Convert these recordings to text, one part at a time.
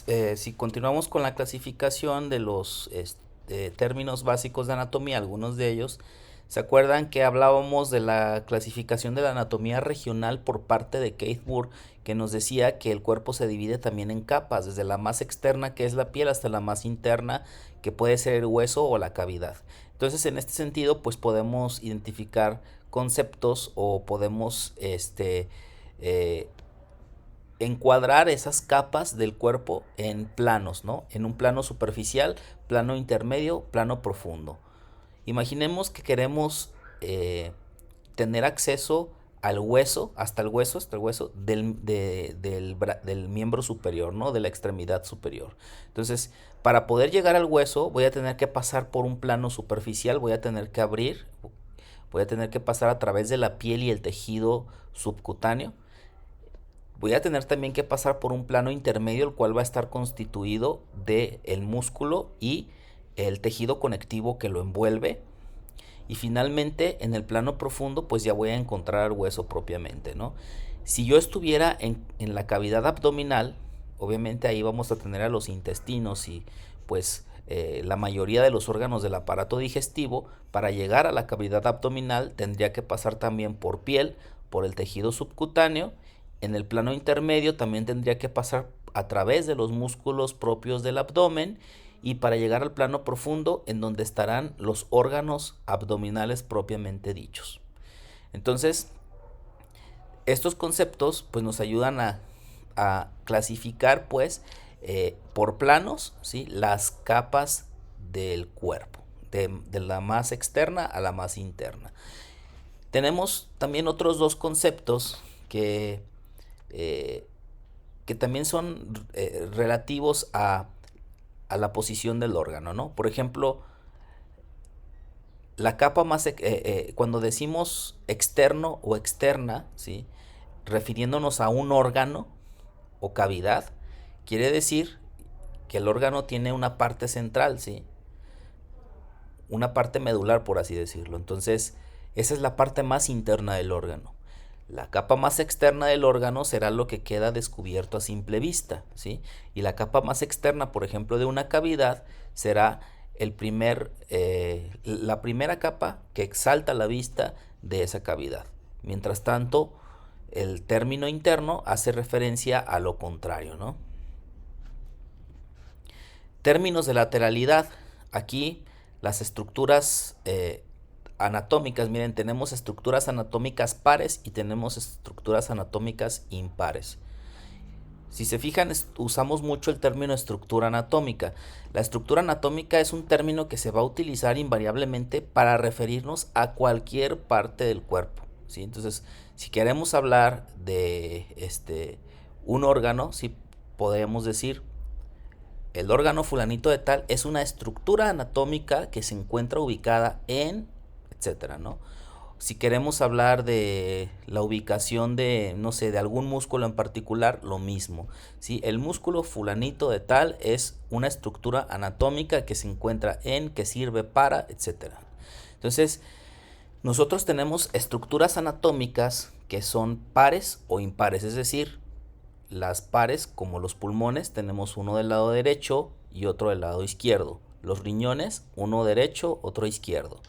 Entonces, si continuamos con la clasificación de los términos básicos de anatomía, algunos de ellos, ¿se acuerdan que hablábamos de la clasificación de la anatomía regional por parte de Keith Moore, que nos decía que el cuerpo se divide también en capas, desde la más externa, que es la piel, hasta la más interna, que puede ser el hueso o la cavidad? Entonces, en este sentido, pues podemos identificar conceptos o podemos eh, encuadrar esas capas del cuerpo en planos, ¿no? En un plano superficial, plano intermedio, plano profundo. Imaginemos que queremos tener acceso al hueso, hasta el hueso del miembro superior, ¿no? De la extremidad superior. Entonces, para poder llegar al hueso, voy a tener que pasar por un plano superficial, voy a tener que abrir, voy a tener que pasar a través de la piel y el tejido subcutáneo. Voy a tener también que pasar por un plano intermedio, el cual va a estar constituido de el músculo y el tejido conectivo que lo envuelve. Y finalmente, en el plano profundo, pues ya voy a encontrar el hueso propiamente, ¿no? Si yo estuviera en la cavidad abdominal, obviamente ahí vamos a tener a los intestinos y pues la mayoría de los órganos del aparato digestivo. Para llegar a la cavidad abdominal tendría que pasar también por piel, por el tejido subcutáneo. En el plano intermedio también tendría que pasar a través de los músculos propios del abdomen, y para llegar al plano profundo, en donde estarán los órganos abdominales propiamente dichos. Entonces, estos conceptos pues nos ayudan a clasificar pues por planos, ¿sí? Las capas del cuerpo, de la más externa a la más interna. Tenemos también otros dos conceptos eh, que también son relativos a la posición del órgano, ¿no? Por ejemplo, la capa más, cuando decimos externo o externa, ¿sí? Refiriéndonos a un órgano o cavidad, quiere decir que el órgano tiene una parte central, ¿sí? Una parte medular, por así decirlo. Entonces, esa es la parte más interna del órgano. La capa más externa del órgano será lo que queda descubierto a simple vista, ¿sí? Y la capa más externa, por ejemplo, de una cavidad será la primera capa que exalta la vista de esa cavidad. Mientras tanto, el término interno hace referencia a lo contrario, ¿no? Términos de lateralidad. Aquí las estructuras anatómicas, miren, tenemos estructuras anatómicas pares y tenemos estructuras anatómicas impares. Si se fijan, usamos mucho el término estructura anatómica. La estructura anatómica es un término que se va a utilizar invariablemente para referirnos a cualquier parte del cuerpo, ¿sí? Entonces, si queremos hablar de un órgano, sí podemos decir el órgano fulanito de tal es una estructura anatómica que se encuentra ubicada en, etcétera, ¿no? Si queremos hablar de la ubicación de, no sé, de algún músculo en particular, lo mismo, ¿sí? El músculo fulanito de tal es una estructura anatómica que se encuentra en, que sirve para, etcétera. Entonces, nosotros tenemos estructuras anatómicas que son pares o impares, es decir, las pares, como los pulmones, tenemos uno del lado derecho y otro del lado izquierdo. Los riñones, uno derecho, otro izquierdo,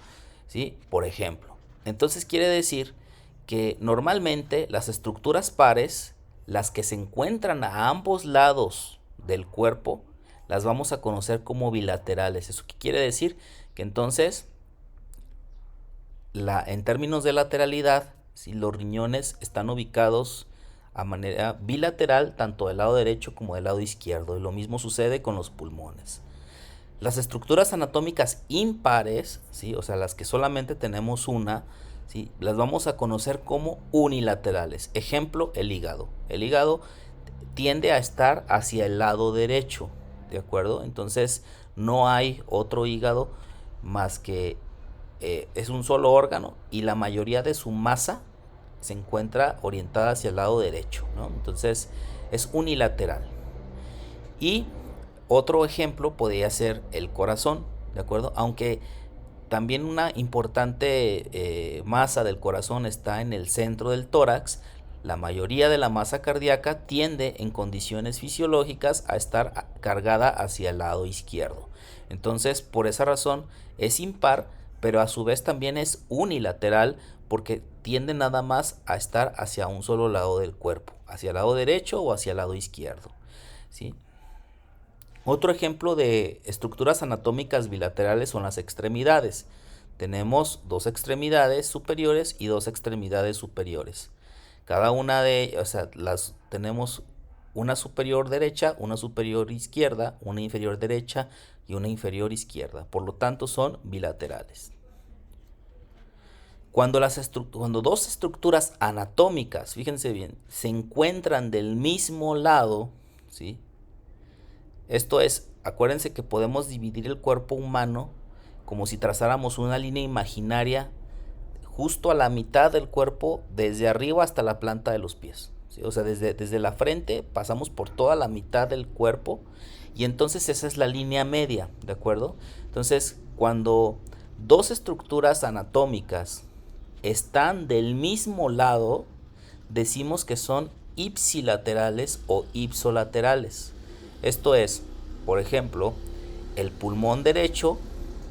¿sí? Por ejemplo. Entonces quiere decir que normalmente las estructuras pares, las que se encuentran a ambos lados del cuerpo, las vamos a conocer como bilaterales. ¿Eso qué quiere decir? Que entonces, en términos de lateralidad, si los riñones están ubicados a manera bilateral tanto del lado derecho como del lado izquierdo, y lo mismo sucede con los pulmones. Las estructuras anatómicas impares, ¿sí? O sea, las que solamente tenemos una, ¿sí? Las vamos a conocer como unilaterales. Ejemplo, el hígado. El hígado tiende a estar hacia el lado derecho, ¿de acuerdo? Entonces no hay otro hígado más que es un solo órgano, y la mayoría de su masa se encuentra orientada hacia el lado derecho, ¿no? Entonces es unilateral. Y otro ejemplo podría ser el corazón, ¿de acuerdo? Aunque también una importante masa del corazón está en el centro del tórax, La mayoría de la masa cardíaca tiende en condiciones fisiológicas a estar cargada hacia el lado izquierdo. Entonces, por esa razón es impar, pero a su vez también es unilateral porque tiende nada más a estar hacia un solo lado del cuerpo, hacia el lado derecho o hacia el lado izquierdo, ¿sí? Otro ejemplo de estructuras anatómicas bilaterales son las extremidades. Tenemos dos extremidades superiores y dos extremidades superiores. Cada una de ellas, o sea, tenemos una superior derecha, una superior izquierda, una inferior derecha y una inferior izquierda. Por lo tanto, son bilaterales. Cuando dos estructuras anatómicas, fíjense bien, se encuentran del mismo lado, ¿sí? Esto es, acuérdense que podemos dividir el cuerpo humano como si trazáramos una línea imaginaria justo a la mitad del cuerpo, desde arriba hasta la planta de los pies, ¿sí? O sea, desde la frente pasamos por toda la mitad del cuerpo y entonces esa es la línea media, ¿de acuerdo? Entonces, cuando dos estructuras anatómicas están del mismo lado, decimos que son ipsilaterales o ipsolaterales. Esto es, por ejemplo, el pulmón derecho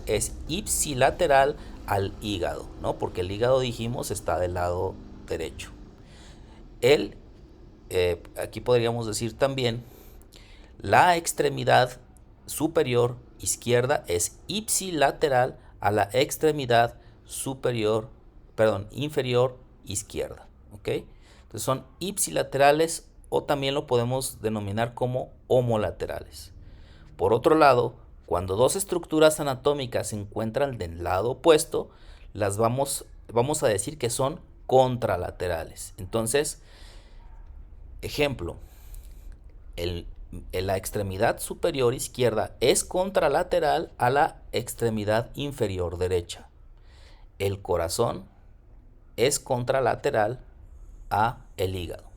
es ipsilateral al hígado, ¿no? Porque el hígado, dijimos, está del lado derecho. Aquí podríamos decir también, la extremidad superior izquierda es ipsilateral a la extremidad inferior izquierda, ¿ok? Entonces son ipsilaterales o también lo podemos denominar como homolaterales. Por otro lado, cuando dos estructuras anatómicas se encuentran del lado opuesto, vamos a decir que son contralaterales. Entonces, ejemplo, la extremidad superior izquierda es contralateral a la extremidad inferior derecha. El corazón es contralateral a el hígado.